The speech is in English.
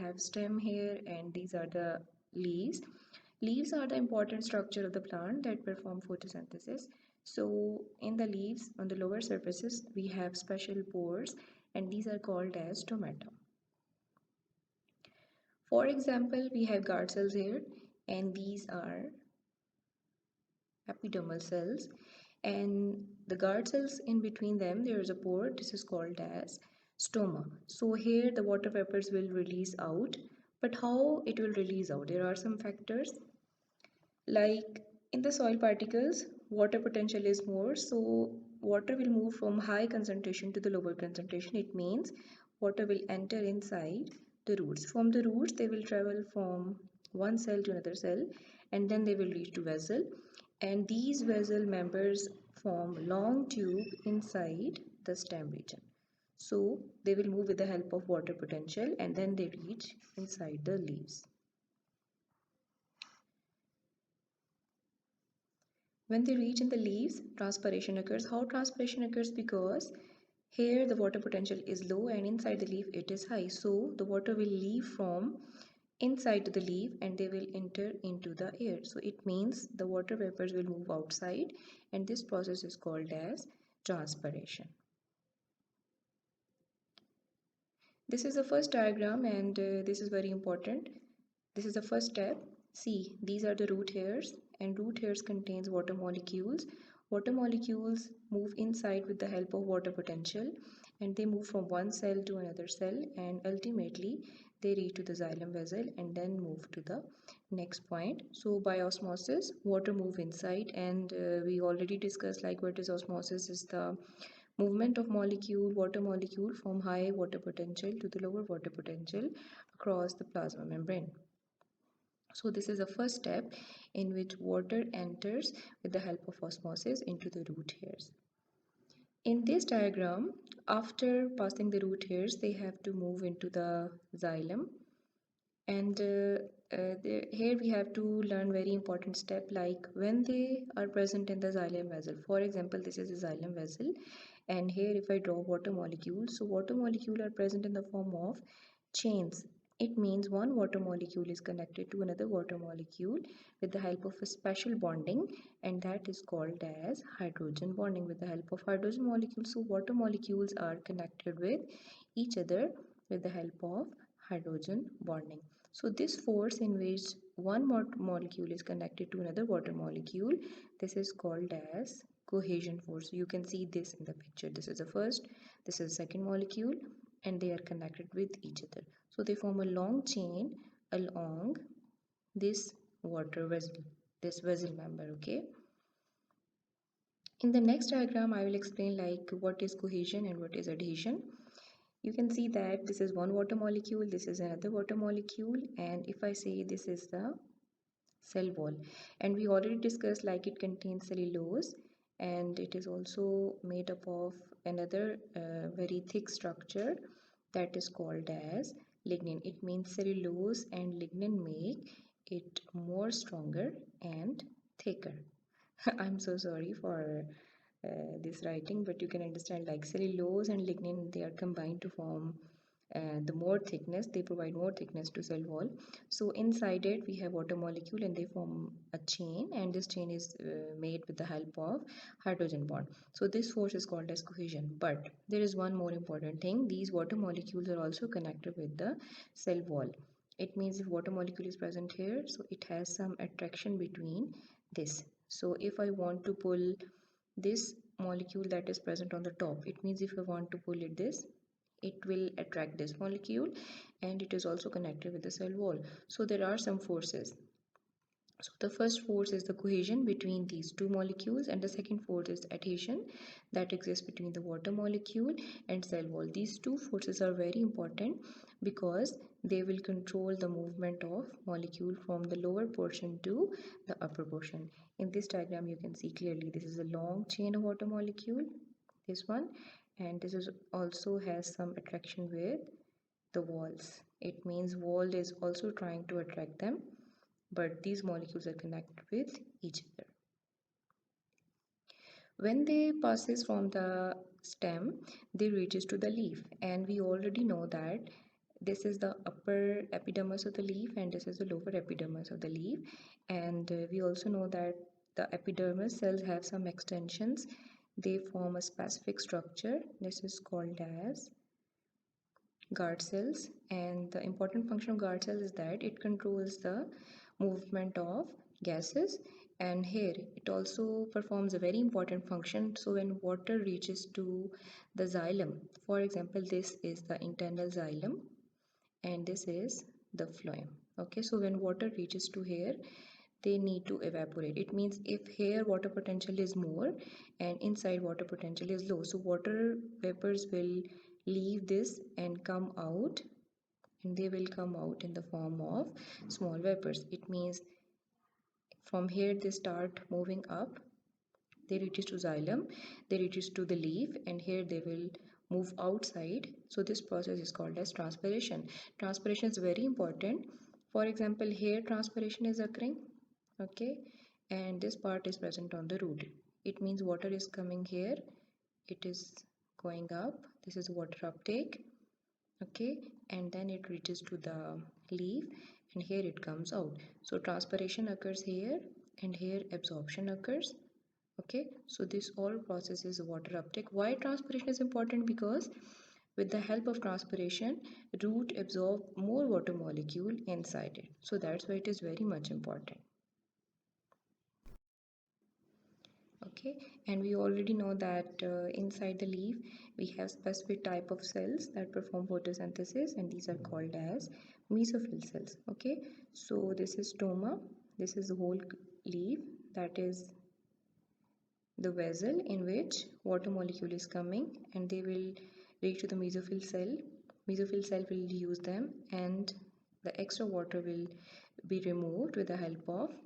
have stem here, and these are the leaves. Leaves are the important structure of the plant that perform photosynthesis. So in the leaves, on the lower surfaces, we have special pores, and these are called as stomata. For example, we have guard cells here, and these are epidermal cells, and the guard cells, in between them there is a pore. This is called as stoma. So here the water vapors will release out, but how it will release out, there are some factors. Like in the soil particles, water potential is more, so water will move from high concentration to the lower concentration. It means water will enter inside the roots. From the roots, they will travel from one cell to another cell, and then they will reach to vessel. And these vessel members form long tube inside the stem region. So they will move with the help of water potential, and then they reach inside the leaves. When they reach in the leaves, transpiration occurs. How transpiration occurs? Because here the water potential is low and inside the leaf it is high. So the water will leave from inside the leaf and they will enter into the air. So it means the water vapors will move outside, and this process is called as transpiration. This is the first diagram, and this is very important. This is the first step. See, these are the root hairs, and root hairs contains water molecules. Water molecules move inside with the help of water potential, and they move from one cell to another cell, and ultimately they reach to the xylem vessel and then move to the next point. So by osmosis, water move inside, and we already discussed like what is osmosis. Is the movement of water molecule from high water potential to the lower water potential across the plasma membrane. So this is the first step in which water enters with the help of osmosis into the root hairs. In this diagram, after passing the root hairs, they have to move into the xylem, and here we have to learn very important step, like when they are present in the xylem vessel. For example, this is the xylem vessel, and here if I draw water molecules, so water molecules are present in the form of chains. It means one water molecule is connected to another water molecule with the help of a special bonding, and that is called as hydrogen bonding, with the help of hydrogen molecules. So water molecules are connected with each other with the help of hydrogen bonding. So this force in which one molecule is connected to another water molecule, this is called as cohesion force. You can see this in the picture. This is the first, this is the second molecule, and they are connected with each other. So they form a long chain along this water vessel, this vessel member, okay? In the next diagram, I will explain like what is cohesion and what is adhesion. You can see that this is one water molecule, this is another water molecule, and if I say this is the cell wall, and we already discussed like it contains cellulose, and it is also made up of another very thick structure that is called as lignin. It means cellulose and lignin make it more stronger and thicker. I'm so sorry for this writing, but you can understand like cellulose and lignin, they are combined to form the more thickness, they provide more thickness to cell wall. So inside it we have water molecule and they form a chain, and this chain is made with the help of hydrogen bond. So this force is called as cohesion. But there is one more important thing, these water molecules are also connected with the cell wall. It means if water molecule is present here, so it has some attraction between this. So if I want to pull this molecule that is present on the top, it means if I want to pull it this, it will attract this molecule, and it is also connected with the cell wall. So there are some forces. So the first force is the cohesion between these two molecules, and the second force is adhesion that exists between the water molecule and cell wall. These two forces are very important because they will control the movement of molecule from the lower portion to the upper portion. In this diagram you can see clearly this is a long chain of water molecule, this one, and this is also has some attraction with the walls. It means wall is also trying to attract them, but these molecules are connected with each other. When they passes from the stem, they reaches to the leaf, and we already know that this is the upper epidermis of the leaf and this is the lower epidermis of the leaf. And we also know that the epidermis cells have some extensions. They form a specific structure. This is called as guard cells, and the important function of guard cells is that it controls the movement of gases, and here it also performs a very important function. So when water reaches to the xylem, for example, this is the internal xylem and this is the phloem. Okay, so when water reaches to here, they need to evaporate. It means if here water potential is more and inside water potential is low, so water vapors will leave this and come out, and they will come out in the form of small vapors. It means from here they start moving up, they reaches to xylem, they reaches to the leaf, and here they will move outside. So this process is called as transpiration. Transpiration is very important. For example, here transpiration is occurring, okay, and this part is present on the root. It means water is coming here, it is going up, this is water uptake, okay, and then it reaches to the leaf and here it comes out. So transpiration occurs here and here absorption occurs. Okay, so this all process is water uptake. Why transpiration is important? Because with the help of transpiration, root absorb more water molecule inside it. So that's why it is very much important. Okay, and we already know that inside the leaf we have specific type of cells that perform photosynthesis, and these are called as mesophyll cells. Okay, so this is stoma, this is the whole leaf, that is the vessel in which water molecule is coming, and they will reach to the mesophyll cell. Mesophyll cell will use them and the extra water will be removed with the help of